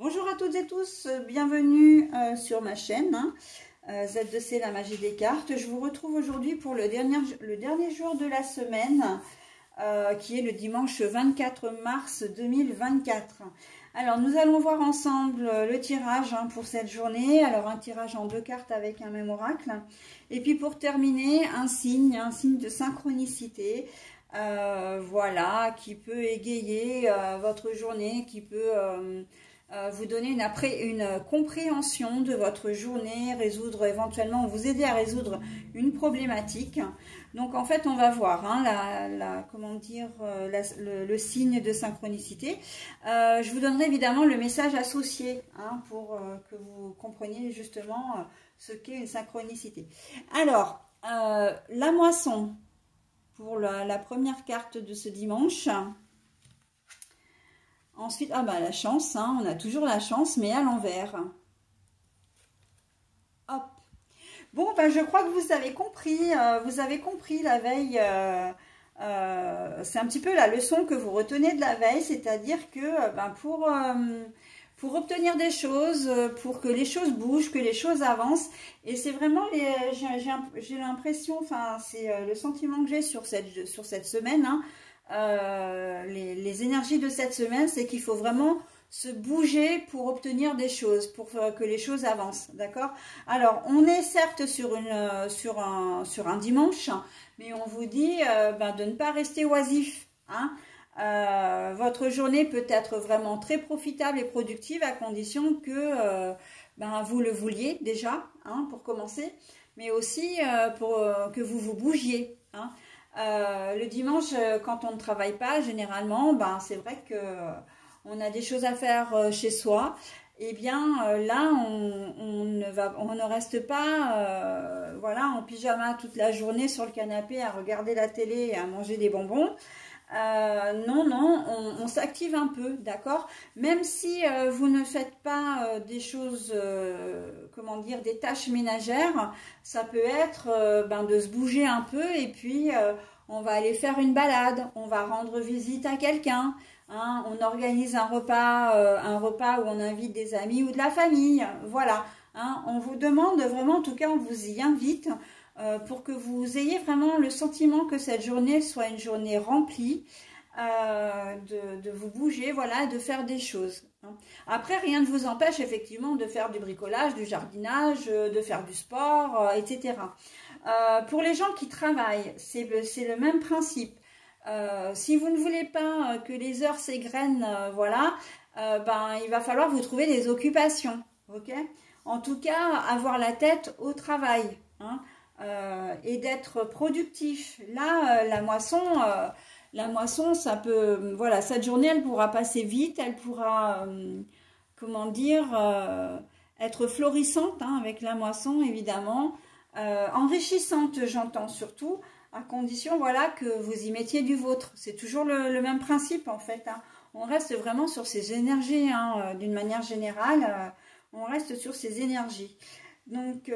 Bonjour à toutes et tous, bienvenue sur ma chaîne Z2C, la magie des cartes. Je vous retrouve aujourd'hui pour le dernier jour de la semaine, qui est le dimanche 24 mars 2024. Alors nous allons voir ensemble le tirage pour cette journée. Alors un tirage en 2 cartes avec un même oracle. Et puis pour terminer, un signe de synchronicité. Voilà, qui peut égayer votre journée, qui peut vous donner une compréhension de votre journée, résoudre éventuellement, vous aider à résoudre une problématique. Donc en fait on va voir le signe de synchronicité. Je vous donnerai évidemment le message associé pour que vous compreniez justement ce qu'est une synchronicité. Alors la moisson pour la première carte de ce dimanche. Ensuite, la chance, on a toujours la chance, mais à l'envers. Hop. Bon, je crois que vous avez compris la veille. C'est un petit peu la leçon que vous retenez de la veille, c'est-à-dire que pour obtenir des choses, pour que les choses bougent, que les choses avancent, et c'est vraiment, j'ai l'impression, c'est le sentiment que j'ai sur cette semaine, les énergies de cette semaine, c'est qu'il faut vraiment se bouger pour obtenir des choses, pour que les choses avancent, d'accord? Alors, on est certes sur un dimanche, mais on vous dit de ne pas rester oisif, votre journée peut être vraiment très profitable et productive à condition que vous le vouliez déjà, pour commencer, mais aussi pour que vous vous bougiez, le dimanche, quand on ne travaille pas, généralement, c'est vrai que on a des choses à faire chez soi. Et bien là, on ne reste pas, en pyjama toute la journée sur le canapé à regarder la télé et à manger des bonbons. Non, on s'active un peu, d'accord? Même si vous ne faites pas des choses, des tâches ménagères, ça peut être de se bouger un peu et puis on va aller faire une balade, on va rendre visite à quelqu'un, on organise un repas où on invite des amis ou de la famille, voilà. On vous demande vraiment, en tout cas on vous y invite, pour que vous ayez vraiment le sentiment que cette journée soit une journée remplie, de vous bouger, voilà, de faire des choses. Après, rien ne vous empêche effectivement de faire du bricolage, du jardinage, de faire du sport, etc. Pour les gens qui travaillent, c'est le même principe. Si vous ne voulez pas que les heures s'égrènent, il va falloir vous trouver des occupations, ok? En tout cas, avoir la tête au travail, et d'être productif. Là, la moisson, ça peut, cette journée, elle pourra passer vite, elle pourra, être florissante, avec la moisson, évidemment, enrichissante, j'entends surtout, à condition, que vous y mettiez du vôtre. C'est toujours le même principe, en fait, On reste vraiment sur ces énergies, d'une manière générale, on reste sur ces énergies. Donc, il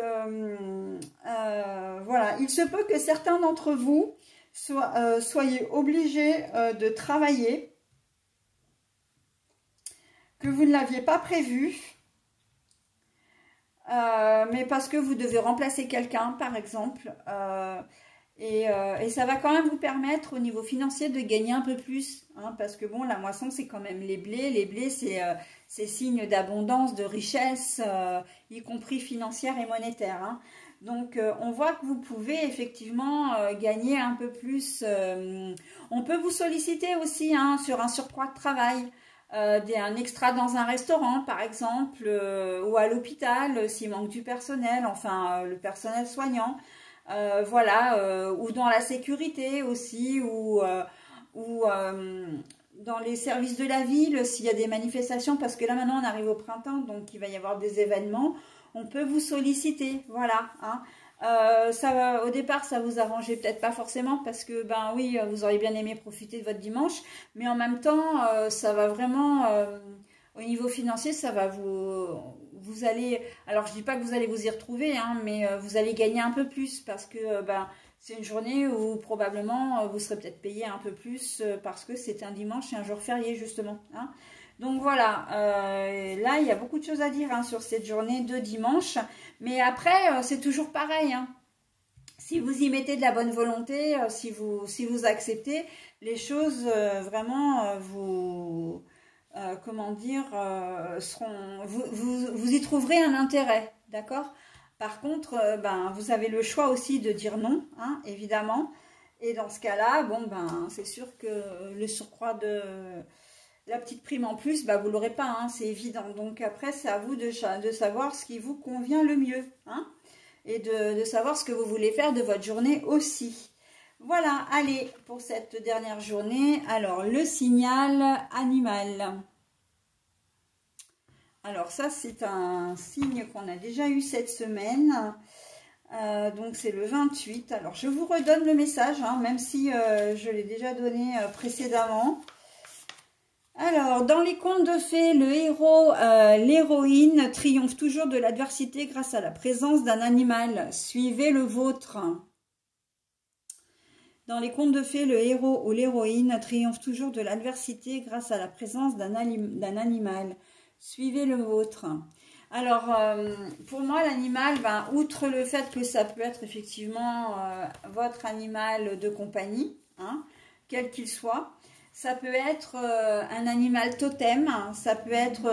se peut que certains d'entre vous soyez obligés de travailler, que vous ne l'aviez pas prévu, mais parce que vous devez remplacer quelqu'un, par exemple, et ça va quand même vous permettre au niveau financier de gagner un peu plus, parce que bon, la moisson c'est quand même les blés c'est signe d'abondance, de richesse, y compris financière et monétaire, Donc on voit que vous pouvez effectivement gagner un peu plus. On peut vous solliciter aussi sur un surcroît de travail, un extra dans un restaurant par exemple, ou à l'hôpital s'il manque du personnel, le personnel soignant. Ou dans la sécurité aussi, ou dans les services de la ville, s'il y a des manifestations, parce que là maintenant on arrive au printemps, donc il va y avoir des événements, on peut vous solliciter, voilà. Au départ ça vous arrangeait peut-être pas forcément, parce que vous auriez bien aimé profiter de votre dimanche, mais en même temps ça va vraiment, au niveau financier, ça va vous allez, alors je dis pas que vous allez vous y retrouver, mais vous allez gagner un peu plus, parce que c'est une journée où probablement vous serez peut-être payé un peu plus, parce que c'est un dimanche et un jour férié justement, Donc voilà, là il y a beaucoup de choses à dire hein, sur cette journée de dimanche. Mais après, c'est toujours pareil. Hein. Si vous y mettez de la bonne volonté, si vous acceptez, les choses vraiment vous... comment dire, vous y trouverez un intérêt, d'accord? Par contre, ben, vous avez le choix aussi de dire non, hein, évidemment. Et dans ce cas-là, bon, ben, c'est sûr que le surcroît de la petite prime en plus, ben, vous ne l'aurez pas, hein, c'est évident. Donc après, c'est à vous de savoir ce qui vous convient le mieux, hein, et de savoir ce que vous voulez faire de votre journée aussi. Voilà, allez, pour cette dernière journée, alors le signal animal. Alors ça, c'est un signe qu'on a déjà eu cette semaine. Donc c'est le 28. Alors je vous redonne le message, hein, même si je l'ai déjà donné précédemment. Alors, dans les contes de fées, le héros, l'héroïne triomphe toujours de l'adversité grâce à la présence d'un animal. Suivez le vôtre. Dans les contes de fées, le héros ou l'héroïne triomphe toujours de l'adversité grâce à la présence d'un animal. Suivez le vôtre. Alors, pour moi, l'animal, ben, outre le fait que ça peut être effectivement votre animal de compagnie, hein, quel qu'il soit, ça peut être un animal totem, ça peut être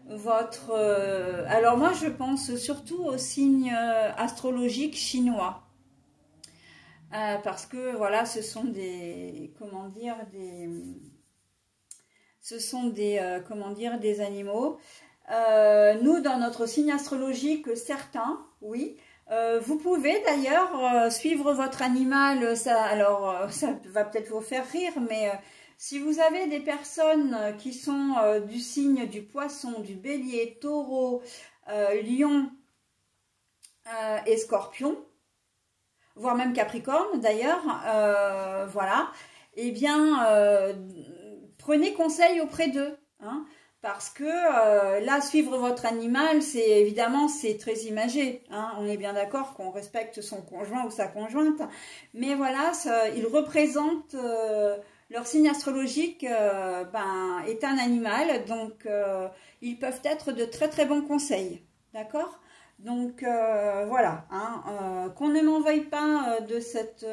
votre... alors moi, je pense surtout aux signes astrologiques chinois. Parce que, voilà, ce sont des... Comment dire, des... Ce sont des... comment dire, des animaux... nous, dans notre signe astrologique, certains, oui. Vous pouvez d'ailleurs suivre votre animal. Alors, ça va peut-être vous faire rire, mais si vous avez des personnes qui sont du signe du poisson, du bélier, taureau, lion et scorpion, voire même capricorne d'ailleurs, voilà, eh bien, prenez conseil auprès d'eux, hein. Parce que là, suivre votre animal, c'est évidemment, c'est très imagé. Hein, on est bien d'accord qu'on respecte son conjoint ou sa conjointe. Mais voilà, ils représentent, leur signe astrologique ben, est un animal. Donc, ils peuvent être de très très bons conseils. D'accord? Donc, voilà. Hein, qu'on ne m'en veuille pas de cette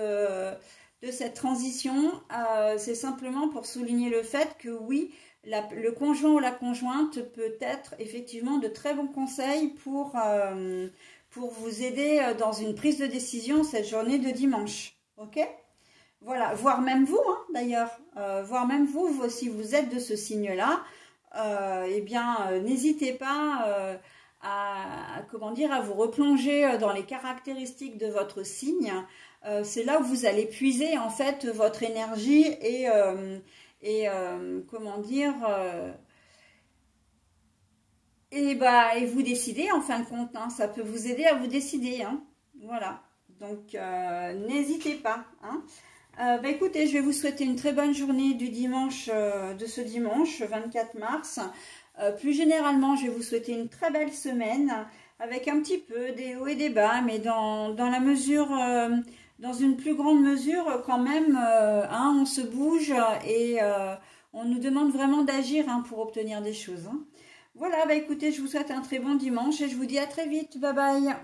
transition. C'est simplement pour souligner le fait que oui, le conjoint ou la conjointe peut être effectivement de très bons conseils pour vous aider dans une prise de décision cette journée de dimanche. Ok? Voilà, voire même vous, hein, d'ailleurs, voire même vous, si vous êtes de ce signe-là, eh bien, n'hésitez pas comment dire, à vous replonger dans les caractéristiques de votre signe. C'est là où vous allez puiser en fait votre énergie et comment dire, et vous décidez en fin de compte, hein, ça peut vous aider à vous décider, hein, voilà, donc n'hésitez pas, hein. Écoutez, je vais vous souhaiter une très bonne journée du dimanche, de ce dimanche 24 mars, plus généralement je vais vous souhaiter une très belle semaine, avec un petit peu des hauts et des bas, mais dans la mesure... dans une plus grande mesure, quand même, hein, on se bouge et on nous demande vraiment d'agir hein, pour obtenir des choses. Hein. Voilà, écoutez, je vous souhaite un très bon dimanche et je vous dis à très vite. Bye bye.